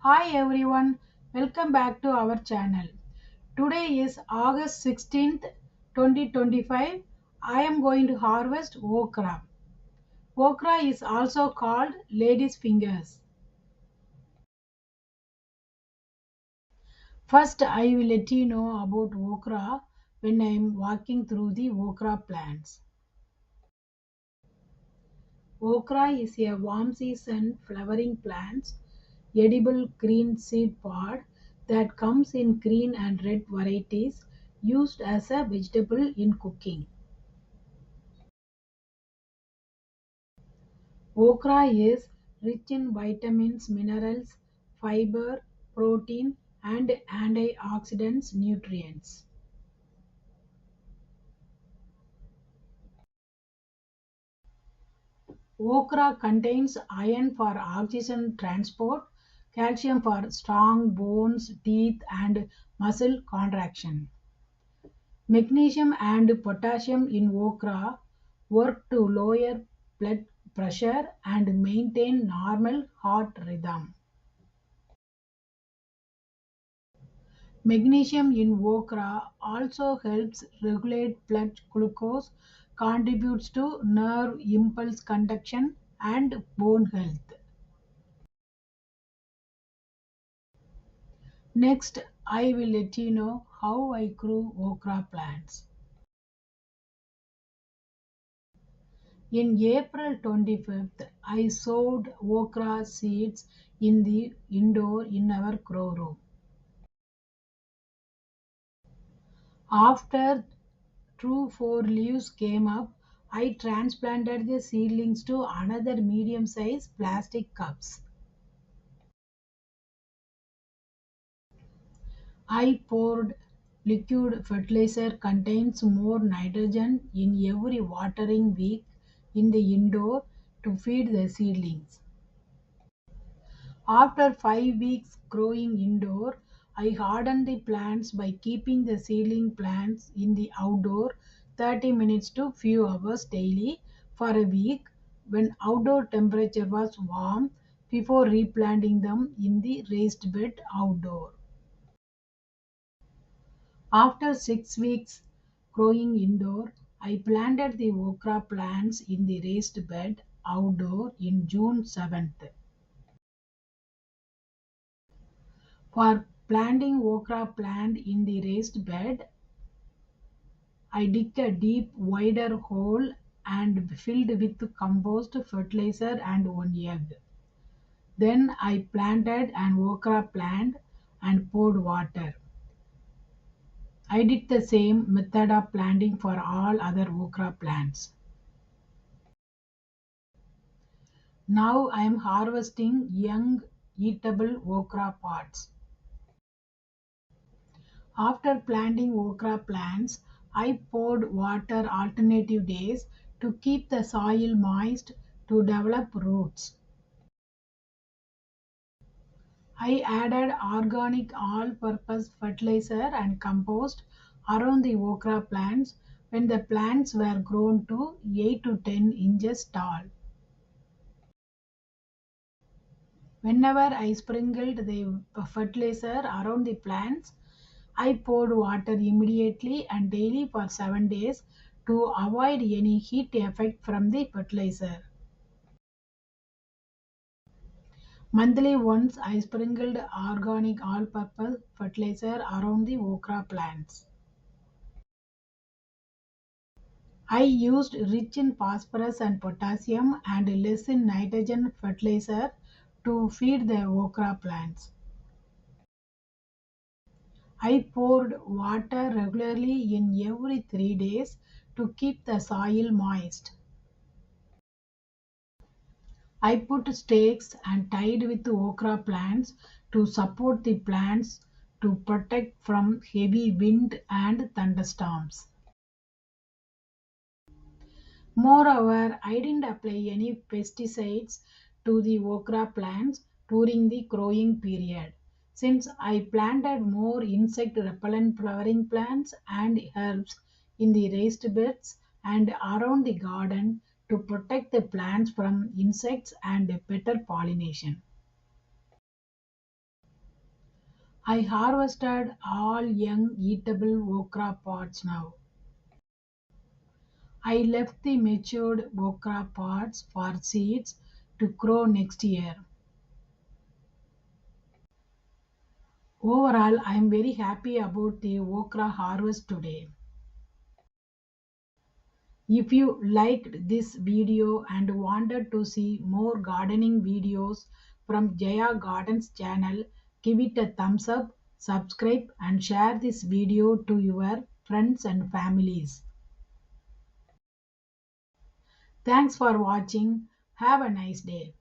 Hi everyone, welcome back to our channel. Today is August 16th, 2025. I am going to harvest okra. Okra is also called lady's fingers. First, I will let you know about okra when I am walking through the okra plants. Okra is a warm season flowering plant, edible green seed pod that comes in green and red varieties used as a vegetable in cooking. Okra is rich in vitamins, minerals, fiber, protein, and antioxidants nutrients. Okra contains iron for oxygen transport, calcium for strong bones, teeth, and muscle contraction. Magnesium and potassium in okra work to lower blood pressure and maintain normal heart rhythm. Magnesium in okra also helps regulate blood glucose, contributes to nerve impulse conduction, and bone health. Next, I will let you know how I grew okra plants. In April 25th, I sowed okra seeds in the indoor in our grow room. After true four leaves came up, I transplanted the seedlings to another medium sized plastic cups. I poured liquid fertilizer contains more nitrogen in every watering week in the indoor to feed the seedlings. After 5 weeks growing indoor, I hardened the plants by keeping the seedling plants in the outdoor 30 minutes to few hours daily for a week when outdoor temperature was warm before replanting them in the raised bed outdoor. After 6 weeks growing indoor, I planted the okra plants in the raised bed outdoor in June 7th. For planting okra plant in the raised bed, I dig a deep, wider hole and filled with compost, fertilizer, and one egg. Then I planted an okra plant and poured water. I did the same method of planting for all other okra plants. Now I am harvesting young, eatable okra pods. After planting okra plants, I poured water alternative days to keep the soil moist to develop roots. I added organic all purpose fertilizer and compost around the okra plants when the plants were grown to 8 to 10 inches tall. Whenever I sprinkled the fertilizer around the plants, I poured water immediately and daily for 7 days to avoid any heat effect from the fertilizer. Monthly once I sprinkled organic all-purpose fertilizer around the okra plants. I used rich in phosphorus and potassium and less in nitrogen fertilizer to feed the okra plants. I poured water regularly in every 3 days to keep the soil moist. I put stakes and tied with okra plants to support the plants to protect from heavy wind and thunderstorms. Moreover, I didn't apply any pesticides to the okra plants during the growing period since I planted more insect repellent flowering plants and herbs in the raised beds and around the garden to protect the plants from insects and better pollination. I harvested all young eatable okra pods now. I left the matured okra pods for seeds to grow next year. Overall, I am very happy about the okra harvest today. If you liked this video and wanted to see more gardening videos from Jaya Gardens channel, give it a thumbs up, subscribe and share this video to your friends and families. Thanks for watching. Have a nice day.